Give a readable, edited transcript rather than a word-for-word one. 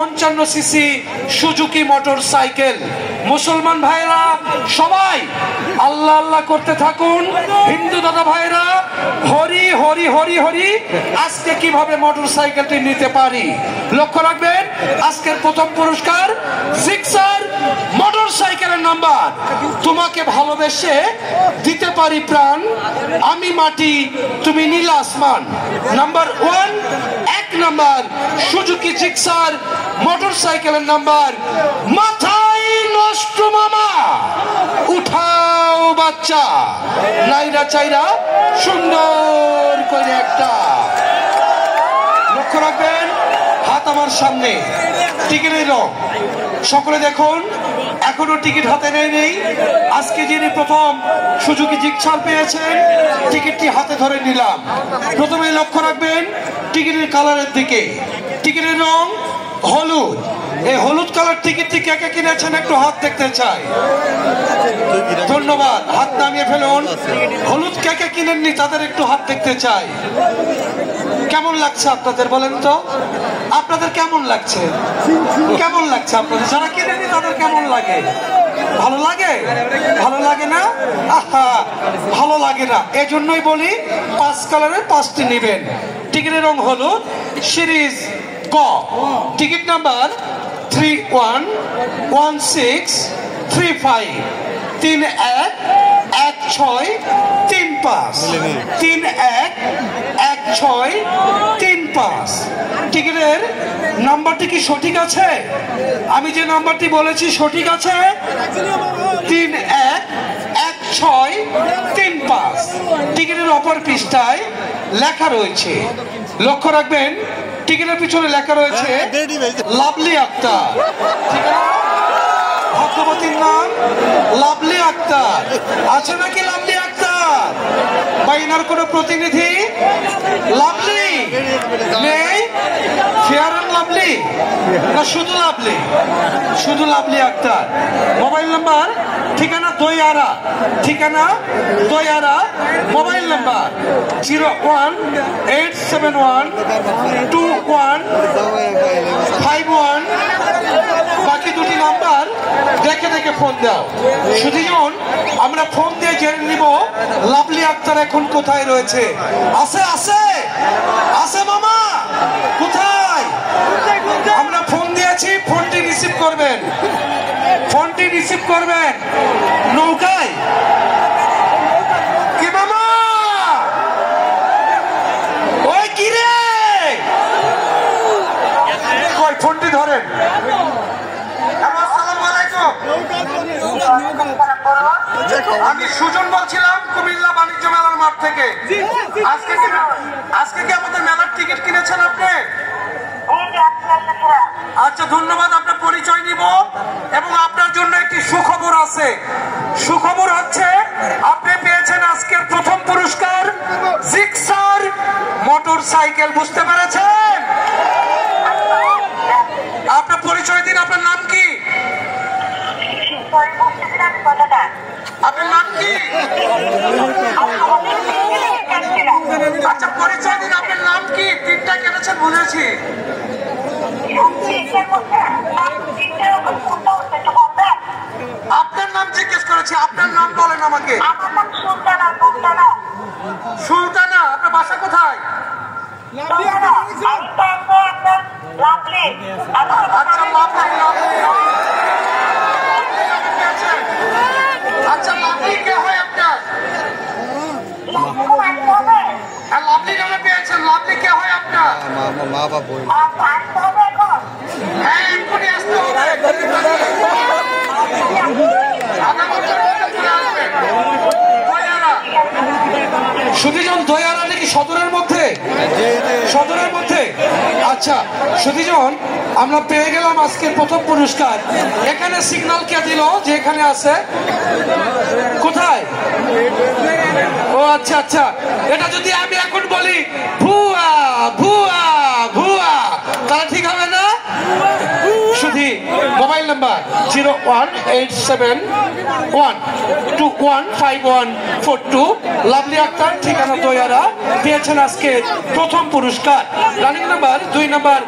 55 CC Suzuki motorcycle. মুসলমান ভাইরা সবাই আল্লাহ আল্লাহ করতে থাকুন। হিন্দু দাদা ভাইরা হরি হরি হরি হরি। আজকে কিভাবে মোটরসাইকেলটি নিতে পারি লক্ষ্য রাখবেন। আজকের প্রথম পুরস্কার জিক্সার মোটরসাইকেলের নাম্বার। তোমাকে ভালোবেসে দিতে পারি প্রাণ, আমি মাটি তুমি নীল আসমান। নাম্বার 1 এক নাম্বার সুজুকি জিক্সার মোটরসাইকেলের নাম্বার। মাথায় নষ্ট মামা, উঠাও বাচ্চা, নাইরা চাইরা সুন্দর করে একটা। লক্ষ্য রাখবেন হাত আমার সামনে, টিকিটের রং সকলে দেখুন। এখনো টিকিট হাতে নেই। আজকে যিনি প্রথম সুজুকি জিক্সার পেয়েছেন টিকিটটি হাতে ধরে নিলাম। প্রথমে লক্ষ্য রাখবেন টিকিটের কালারের দিকে। টিকিটের রং হলুদ। এই হলুদ কালার টিকিটটি কে কে কিনেছেন একটু হাত দেখতে চাই। ধন্যবাদ, হাত নামিয়ে ফেলুন। হলুদ কে কে কিনেননি তাদের একটু হাত দেখতে চাই। কেমন লাগছে আপনাদের বলেন তো? আপনাদের কেমন লাগছে? কেমন লাগছে আপনাদের? যারা কিনেনি তাদের কেমন লাগে? ভালো লাগে? ভালো লাগে না? আহা, ভালো লাগে না। এজন্যই বলি 5 কালারের 5টি নেবেন। টিকিটের রং হলুদ, সিরিজ ক, টিকিট নাম্বার 311635 311635 311635। টিকিটের নাম্বারটি কি সঠিক আছে? আমি যে নাম্বারটি বলেছি সঠিক আছে? 311635। টিকিটের অপর পৃষ্ঠায় লেখা রয়েছে, লক্ষ্য রাখবেন টিকিটের পিছনে লেখা রয়েছে লাভলি আক্তার। ভদ্রবতীর নাম লাভলি আক্তার। আছে নাকি লাভলি আক্তার? বা এনার কোন প্রতিনিধি লাভলি নেই? ফেয়ার অ্যান্ড লাভলি না শুধু লাভলি? শুধু লাভলি আক্তার। মোবাইল নাম্বার, ঠিকানা দইয়ারা, ঠিকানা দইয়ারা। Mobile number 018712151। বাকি দুটি নাম্বার দেখে দেখে ফোন দাও। সুধীজন আমরা ফোন দিয়ে জেনে নিব লাভলি আক্তার এখন কোথায় রয়েছে। আছে আছে আছে মামা, কোথায়? আমরা ফোন দিয়েছি, ফোনটি রিসিভ করবেন, ফোনটি রিসিভ করবেন। নৌকায় কি মামা? ওই কি রে, কই ফোনটি ধরেন। আমি সুজন বলছিলাম কুমিল্লা বাণিজ্য মেলার মাঠ থেকে। আজকে কি আমাদের মেলার টিকিট কিনেছেন আপনি? আচ্ছা ধন্যবাদ। আপনার পরিচয় নিব এবং আপনার জন্য একটি সুখবর আছে। সুখবর হচ্ছে আপনি পেয়েছেন আজকের প্রথম পুরস্কার জিক্সার মোটরসাইকেল। বুঝতে পেরেছেন? আপনার পরিচয় দিন। আপনার নাম কি? আপনার নাম কি? আচ্ছা পরিচয় দিন। আপনার নাম কি? তিনটা কেটেছেন বুঝেছি। আপনার নাম জিজ্ঞেস করেছি, আপনার নাম বলেন আমাকে। সুলতানা। আপনার বাসা কোথায়? আচ্ছা আচ্ছা লাভলি কে হয় আপনার? লাভলি নামে পেয়েছেন। লাভলি কে হয় আপনার? মা বাবা। হ্যাঁ এক্ষুনি আসতে হবে। সুধীজন দয়ারা নাকি সদরের মধ্যে? সদরের মধ্যে। আচ্ছা সুধীজন আমরা পেয়ে গেলাম আজকের প্রথম পুরস্কার। এখানে সিগন্যাল কে দিল যে এখানে আছে? কোথায়? ও আচ্ছা আচ্ছা। এটা যদি আমি এখন বলি ভুয়া ভুয়া ভুয়া তাহলে ঠিক হবে না? শুধু মোবাইল নাম্বার 01871215142। লাভলি আক্তার, ঠিকানা দইয়ারা, পেয়েছেন আজকে প্রথম পুরস্কার। Running number 2 number